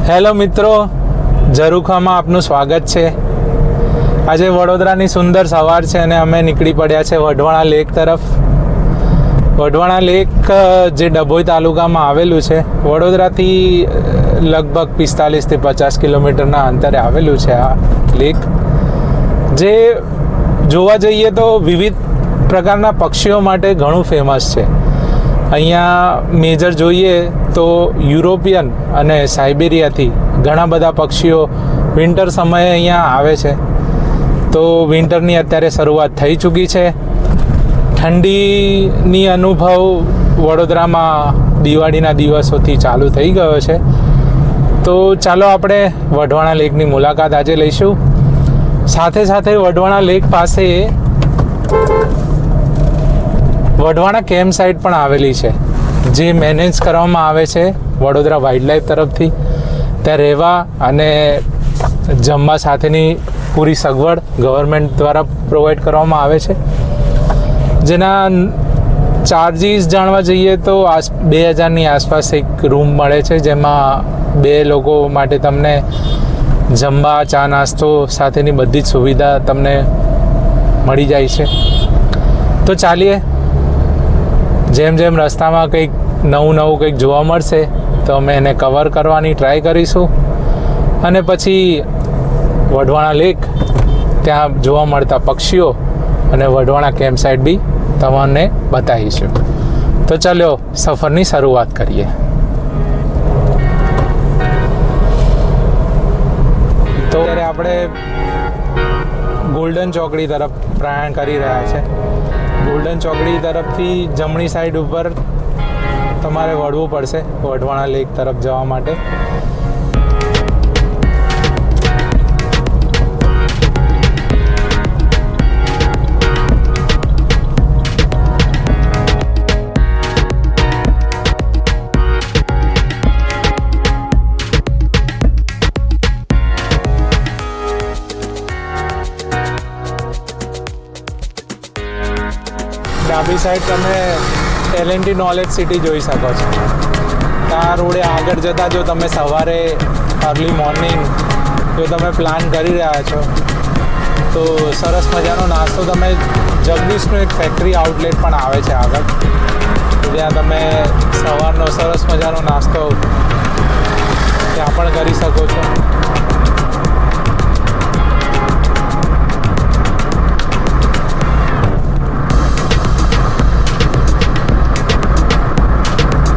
Hello મિત્રો, ઝરૂખામાં આપનું સ્વાગત છે। આજે વડોદરાની સુંદર સવાર છે અને અમે નીકળી પડ્યા છે વઢવાણા લેક તરફ। વઢવાણા લેક જે ડભોઈ તાલુકામાં આવેલું છે, વડોદરાથી લગભગ 45 થી 50 કિલોમીટરના અંતરે આવેલું છે આ લેક, જે જોવા જઈએ તો વિવિધ પ્રકારના પક્ષીઓ માટે ઘણું ફેમસ છે। અહીંયા મેજર જોઈએ તો યુરોપિયન અને સાઇબેરિયાથી ઘણા બધા પક્ષીઓ વિન્ટર સમયે અહીંયા આવે છે। તો વિન્ટરની અત્યારે શરૂઆત થઈ ચૂકી છે। ઠંડીની અનુભવ વડોદરામાં દિવાળીના દિવસોથી ચાલુ થઈ ગયો છે। તો ચાલો આપણે વઢવાણા લેકની મુલાકાત આજે લઈશું। સાથે સાથે વઢવાણા લેક પાસે વઢવાણા કેમ્પ સાઇટ પણ આવેલી છે, જે મેનેજ કરવામાં આવે છે વડોદરા વાઇલ્ડલાઇફ તરફથી। ત્યાં રહેવા અને જમવા સાથેની પૂરી સગવડ ગવર્મેન્ટ દ્વારા પ્રોવાઈડ કરવામાં આવે છે, જેના ચાર્જીસ જાણવા જઈએ તો 2000ની આસપાસ એક રૂમ મળે છે, જેમાં 2 લોકો માટે તમને જમવા, ચા નાસ્તો સાથેની બધી જ સુવિધા તમને મળી જાય છે। તો ચાલીએ, જેમ જેમ રસ્તામાં કંઈક નવું કંઈક જોવા મળશે તો અમે એને કવર કરવાની ટ્રાય કરીશું, અને પછી વઢવાણા લેક, ત્યાં જોવા મળતા પક્ષીઓ અને વઢવાણા કેમ્પ સાઇટ બી તમને બતાવીશું। તો ચાલો સફરની શરૂઆત કરીએ। તો અત્યારે આપણે ગોલ્ડન ચોકડી તરફ પ્રયાણ કરી રહ્યા છે। ગોલ્ડન ચોકડી તરફથી જમણી સાઈડ ઉપર તમારે વળવું પડશે વઢવાણા લેક તરફ જવા માટે। ડાબી સાઈડ તમે L&T નોલેજ સિટી જોઈ શકો છો। આ રોડે આગળ જતાં જો તમે સવારે અર્લી મોર્નિંગ જો તમે પ્લાન કરી રહ્યા છો તો સરસ મજાનો નાસ્તો તમે જગદીશનું એક ફેક્ટરી આઉટલેટ પણ આવે છે આગળ, જ્યાં તમે સવારનો સરસ મજાનો નાસ્તો ત્યાં પણ કરી શકો છો।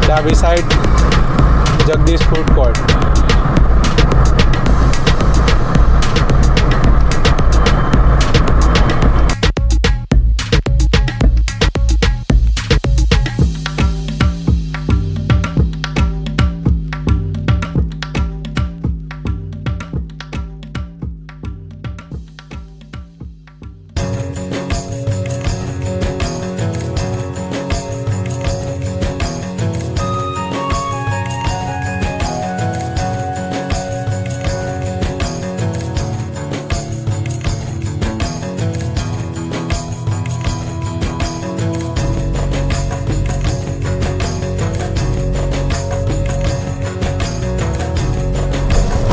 ડાબી સાઈડ જગદીશ ફૂડ કોર્ટ।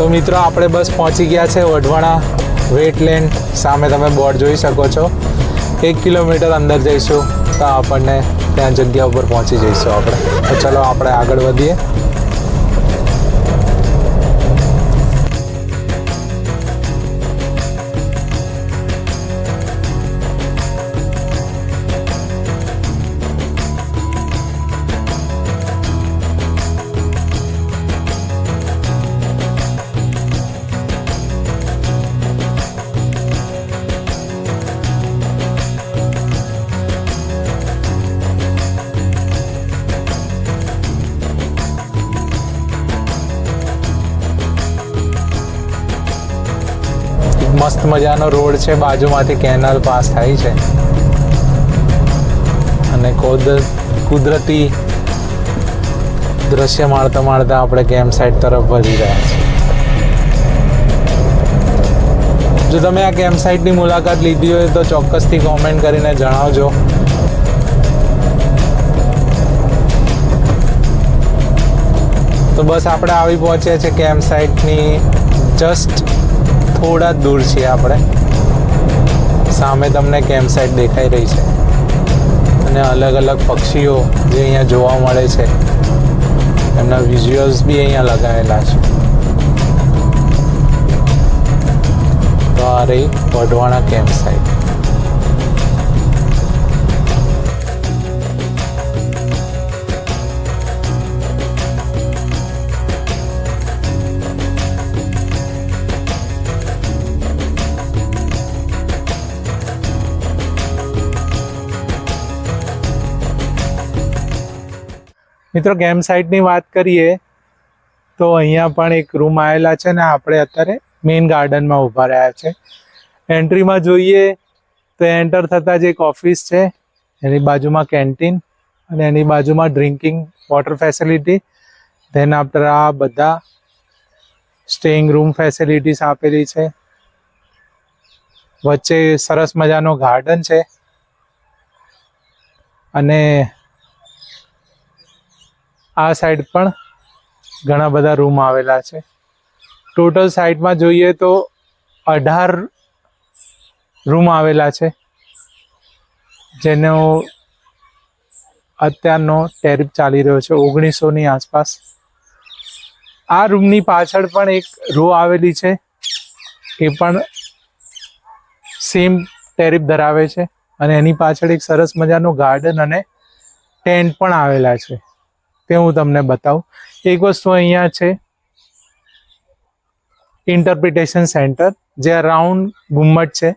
તો મિત્રો, આપણે બસ પહોંચી ગયા છે વઢવાણા વેટલેન્ડ। સામે તમે બોર્ડ જોઈ શકો છો। 1 કિલોમીટર અંદર જઈશું તો આપણને ત્યાં જગ્યા ઉપર પહોંચી જઈશું આપણે। તો ચલો આપણે આગળ વધીએ। મસ્ત મજાનો રોડ છે, બાજુમાંથી કેનાલ પાસ થાય છે, અને કુદરતી દ્રશ્ય માણતા માણતા આપણે કેમ્પ સાઇટ તરફ વધી રહ્યા છીએ। જો તમે આ કેમ્પ સાઇટની મુલાકાત લીધી હોય તો ચોક્કસથી કોમેન્ટ કરીને જણાવજો। તો બસ આપણે આવી પહોંચ્યા છે કેમ્પ સાઇટની જસ્ટ થોડા જ દૂર છીએ આપણે. સામે તમને કેમ્પ સાઇટ દેખાઈ રહી છે અને અલગ અલગ પક્ષીઓ જે અહીંયા જોવા મળે છે એમના વિઝ્યુઅલ્સ બી અહીંયા લગાવેલા છે. તો આ રહી વઢવાણા કેમ્પ સાઇટ. મિત્રો કેમ્પ સાઇટની વાત કરીએ તો અહીંયા પણ એક રૂમ આવેલા છે ને આપણે અત્યારે મેઇન ગાર્ડનમાં ઊભા રહ્યા છે. એન્ટ્રીમાં જોઈએ તો એન્ટર થતાં જ એક ઓફિસ છે, એની બાજુમાં કેન્ટીન અને એની બાજુમાં drinking water facility. Than after આ બધા સ્ટેઇંગ રૂમ ફેસિલિટીઝ આપેલી છે. વચ્ચે સરસ મજાનો ગાર્ડન છે અને આ સાઈડ પણ ઘણા બધા રૂમ આવેલા છે. ટોટલ સાઇટમાં જોઈએ તો 18 રૂમ આવેલા છે, જેનો અત્યારનો ટેરિફ ચાલી રહ્યો છે 1900ની આસપાસ. આ રૂમની પાછળ પણ એક રો આવેલી છે, એ પણ સેમ ટેરિફ ધરાવે છે અને એની પાછળ એક સરસ મજાનું ગાર્ડન અને ટેન્ટ પણ આવેલા છે. તે હું તમને બતાવું. એક વસ્તુ અહીંયા છે ઇન્ટરપ્રિટેશન સેન્ટર, જે રાઉન્ડ ગુમ્મટ છે,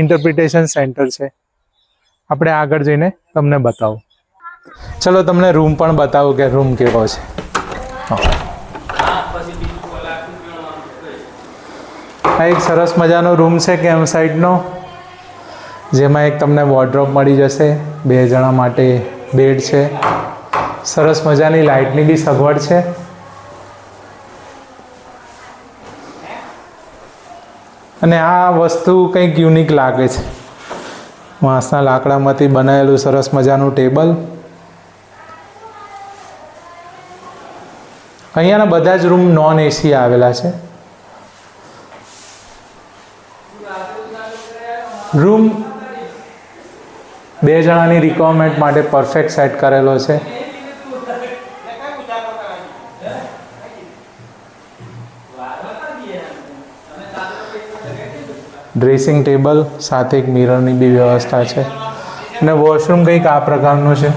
ઇન્ટરપ્રિટેશન સેન્ટર છે. આપણે આગળ જઈને તમને બતાવું. ચલો તમને રૂમ પણ બતાવું કે રૂમ કેવો છે. આ એક સરસ મજાનો રૂમ છે કેમ્પ સાઇટનો, જેમાં એક તમને વોર્ડરોબ મળી જશે, 2 જણા માટે બેડ છે, સરસ મજાની લાઇટની બી સગવડ છે. અને આ વસ્તુ કંઈક યુનિક લાગે છે. વાંસના લાકડામાંથી બનાવેલું સરસ મજાનું ટેબલ. અહીંયાના બધા જ રૂમ નોન એસી આવેલા છે. રૂમ 2 જણાની રિક્વાયરમેન્ટ માટે પરફેક્ટ સેટ કરેલો છે. ડ્રેસિંગ ટેબલ સાથે એક મિરરની બી વ્યવસ્થા છે અને વોશરૂમ કંઈક આ પ્રકારનું છે.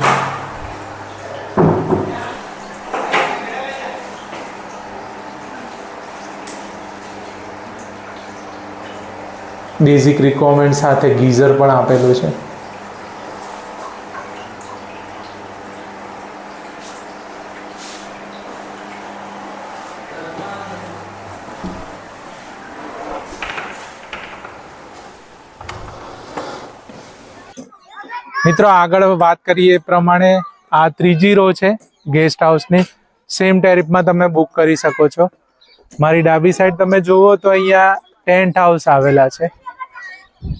બેઝિક રિક્વાયરમેન્ટ સાથે ગીઝર પણ આપેલું છે. મિત્રો આગળ વાત કરીએ એ પ્રમાણે આ 3જી રો છે ગેસ્ટ હાઉસની. સેમ ટેરિફમાં તમે બુક કરી શકો છો. મારી ડાબી સાઈડ તમે જુઓ તો અહીંયા ટેન્ટ હાઉસ આવેલા છે.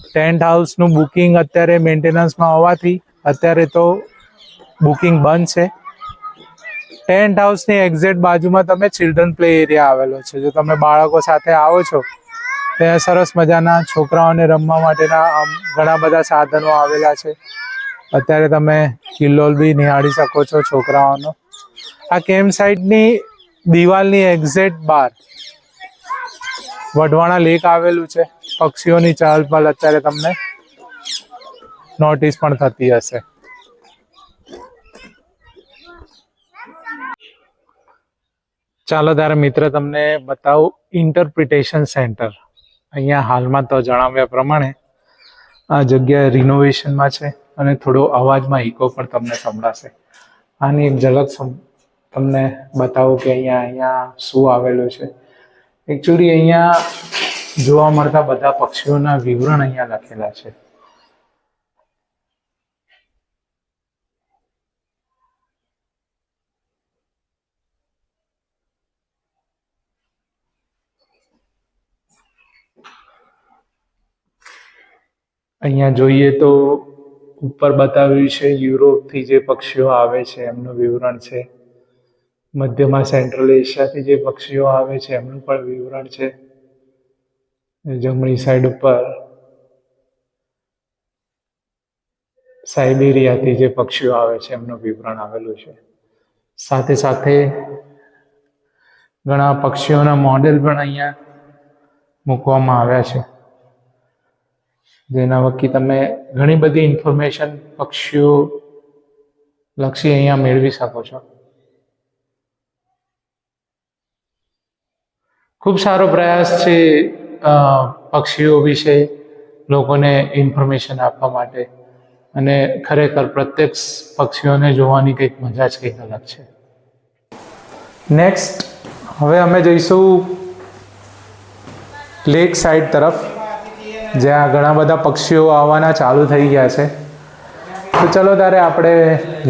ટેન્ટ હાઉસનું બુકિંગ અત્યારે મેન્ટેનન્સમાં હોવાથી અત્યારે તો બુકિંગ બંધ છે. ટેન્ટ હાઉસની એક્ઝેક્ટ બાજુમાં તમે ચિલ્ડ્રન પ્લે એરિયા આવેલો છે. જો તમે બાળકો સાથે આવો છો ત્યાં સરસ મજાના છોકરાઓને રમવા માટેના ઘણા બધા સાધનો આવેલા છે. અત્યારે તમે કિલ્લોલ બી નિહાળી શકો છો છોકરાઓનો. આ કેમ્પ સાઇટની દિવાલની એક્ઝેક્ટ બહાર વઢવાણા લેક આવેલું છે. પક્ષીઓની ચહલ પહલ અત્યારે તમને નોટિસ પણ થતી હશે. ચાલો ત્યારે મિત્ર તમને બતાવું ઇન્ટરપ્રિટેશન સેન્ટર. અહીંયા હાલમાં તો જણાવ્યા પ્રમાણે આ જગ્યા રિનોવેશનમાં છે અને થોડો અવાજમાં ઇકો પણ તમને સંભળાશે. આની એક ઝલક તમને બતાવું કે અહીંયા શું આવેલું છે. એકચ્યુઅલી અહીંયા જોવા મળતા બધા પક્ષીઓના વિવરણ અહીંયા લખેલા છે. અહીંયા જોઈએ તો ઉપર બતાવ્યું છે યુરોપથી જે પક્ષીઓ આવે છે એમનું વિવરણ છે. મધ્યમાં સેન્ટ્રલ એશિયાથી જે પક્ષીઓ આવે છે એમનું પણ વિવરણ છે. જમણી સાઈડ ઉપર સાઇબેરિયાથી જે પક્ષીઓ આવે છે એમનું વિવરણ આવેલું છે. સાથે સાથે ઘણા પક્ષીઓના મોડેલ પણ અહીંયા મૂકવામાં આવ્યા છે, જેના વકી તમે ઘણી બધી ઇન્ફોર્મેશન પક્ષીઓ લક્ષી અહીંયા મેળવી શકો છો. ખૂબ સારો પ્રયાસ છે પક્ષીઓ વિશે લોકોને ઇન્ફોર્મેશન આપવા માટે, અને ખરેખર પ્રત્યક્ષ પક્ષીઓને જોવાની કંઈક મજા જ કંઈક અલગ છે. નેક્સ્ટ હવે અમે જઈશું લેક સાઈડ તરફ, જ્યાં ઘણા બધા પક્ષીઓ આવવાના ચાલુ થઈ ગયા છે. તો ચલો ત્યારે આપણે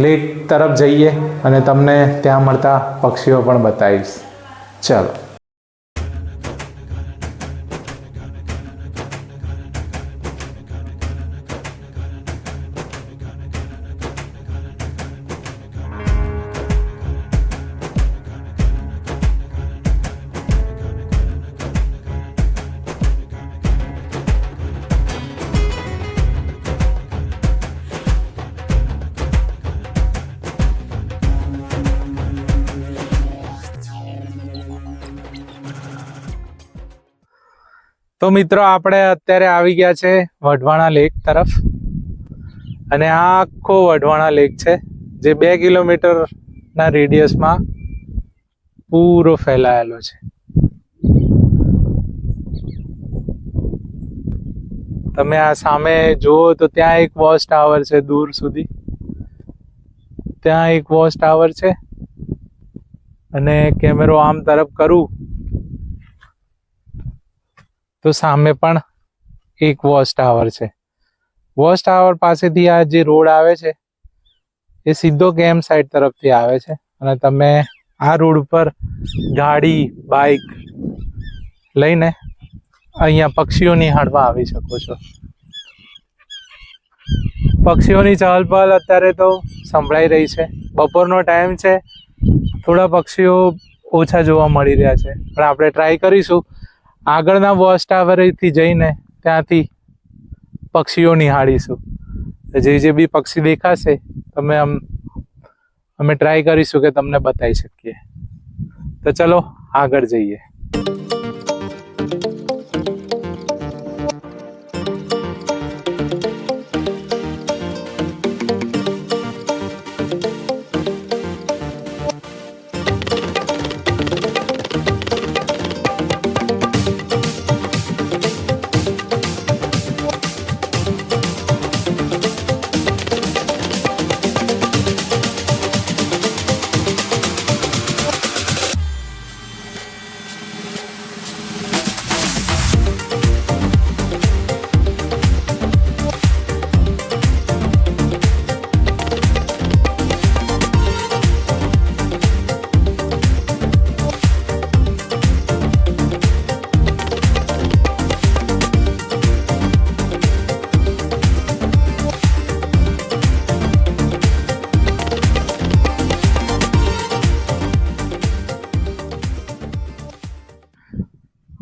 લેક તરફ જઈએ અને તમને ત્યાં મળતા પક્ષીઓ પણ બતાવીશ. ચલો. તો મિત્રો આપણે અત્યારે આવી ગયા છે વઢવાણા લેક તરફ, અને આ આખો વઢવાણા લેક છે જે 2 કિલોમીટરના રેડિયસમાં પૂરો ફેલાયેલો છે. તમે આ સામે જુઓ તો ત્યાં એક વોચ ટાવર છે, દૂર સુધી ત્યાં એક વોચ ટાવર છે, અને કેમેરો આમ તરફ કરું તો સામે પણ એક વોચ ટાવર છે. વોચ ટાવર પાસેથી આ જે રોડ આવે છે એ સીધો કેમ્પ સાઇટ તરફથી આવે છે, અને તમે આ રોડ ઉપર ગાડી બાઇક લઈને અહીંયા પક્ષીઓ નિહાળવા આવી શકો છો. પક્ષીઓની ચહલ પહલ અત્યારે તો સંભળાઈ રહી છે. બપોરનો ટાઈમ છે, થોડા પક્ષીઓ ઓછા જોવા મળી રહ્યા છે, પણ આપણે ટ્રાય કરીશું આગળના વોચ ટાવરથી જઈને ત્યાંથી પક્ષીઓ નિહાળીશું. જે બી પક્ષી દેખાશે અમે ટ્રાય કરીશું કે તમને બતાવી શકીએ. તો ચલો આગળ જઈએ.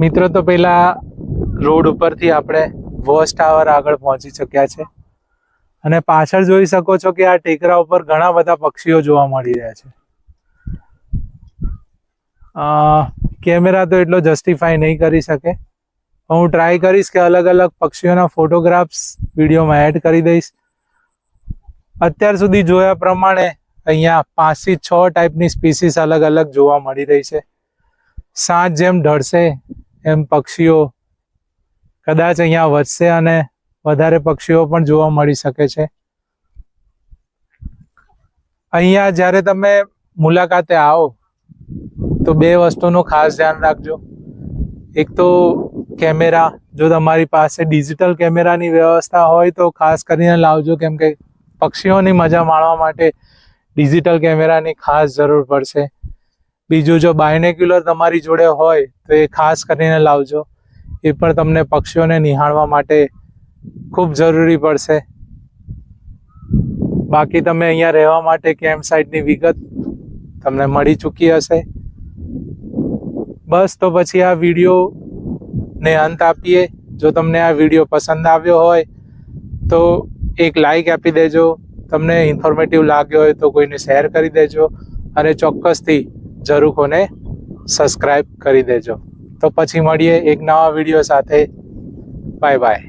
મિત્રો તો પેલા રોડ ઉપરથી આપણે વોચ ટાવર આગળ પહોંચી ચક્યા છે, અને પાછળ જોઈ શકો છો કે આ ટેકરા ઉપર ઘણા બધા પક્ષીઓ જોવા મળી રહ્યા છે. કેમેરા તો એટલો જસ્ટિફાઈ નહીં કરી શકે, હું ટ્રાય કરીશ કે અલગ અલગ પક્ષીઓના ફોટોગ્રાફ્સ વિડીયોમાં એડ કરી દઈશ. અત્યાર સુધી જોયા પ્રમાણે અહીંયા 5 થી 6 ટાઈપની સ્પીસીસ અલગ અલગ જોવા મળી રહી છે. સાંજ જેમ ઢળશે એમ પક્ષીઓ કદાચ અહીંયા વધશે અને વધારે પક્ષીઓ પણ જોવા મળી શકે છે. અહીંયા જ્યારે તમે મુલાકાતે આવો તો 2 વસ્તુનું ખાસ ધ્યાન રાખજો. એક તો કેમેરા, જો તમારી પાસે ડિજિટલ કેમેરાની વ્યવસ્થા હોય તો ખાસ કરીને લાવજો, કેમ કે પક્ષીઓની મજા માણવા માટે ડિજિટલ કેમેરાની ખાસ જરૂર પડશે. બીજું, જો બાયનેક્યુલર તમારી જોડે હોય તો એ ખાસ કરીને લાવજો, એ પણ તમને પક્ષીઓને નિહાળવા માટે ખૂબ જરૂરી પડશે. બાકી તમે અહીંયા રહેવા માટે કેમ્પ સાઇટની વિગત તમને મળી ચૂકી હશે. બસ તો પછી આ વિડીયો ને અંત આપીએ. જો તમને આ વિડીયો પસંદ આવ્યો હોય તો એક લાઈક આપી દેજો. તમને ઇન્ફોર્મેટિવ લાગ્યો હોય તો કોઈને શેર કરી દેજો અને ચોક્કસથી જરૂર કોને સબસ્ક્રાઈબ કરી દેજો. તો પછી મળીએ એક નવા વિડીયો સાથે. Bye bye.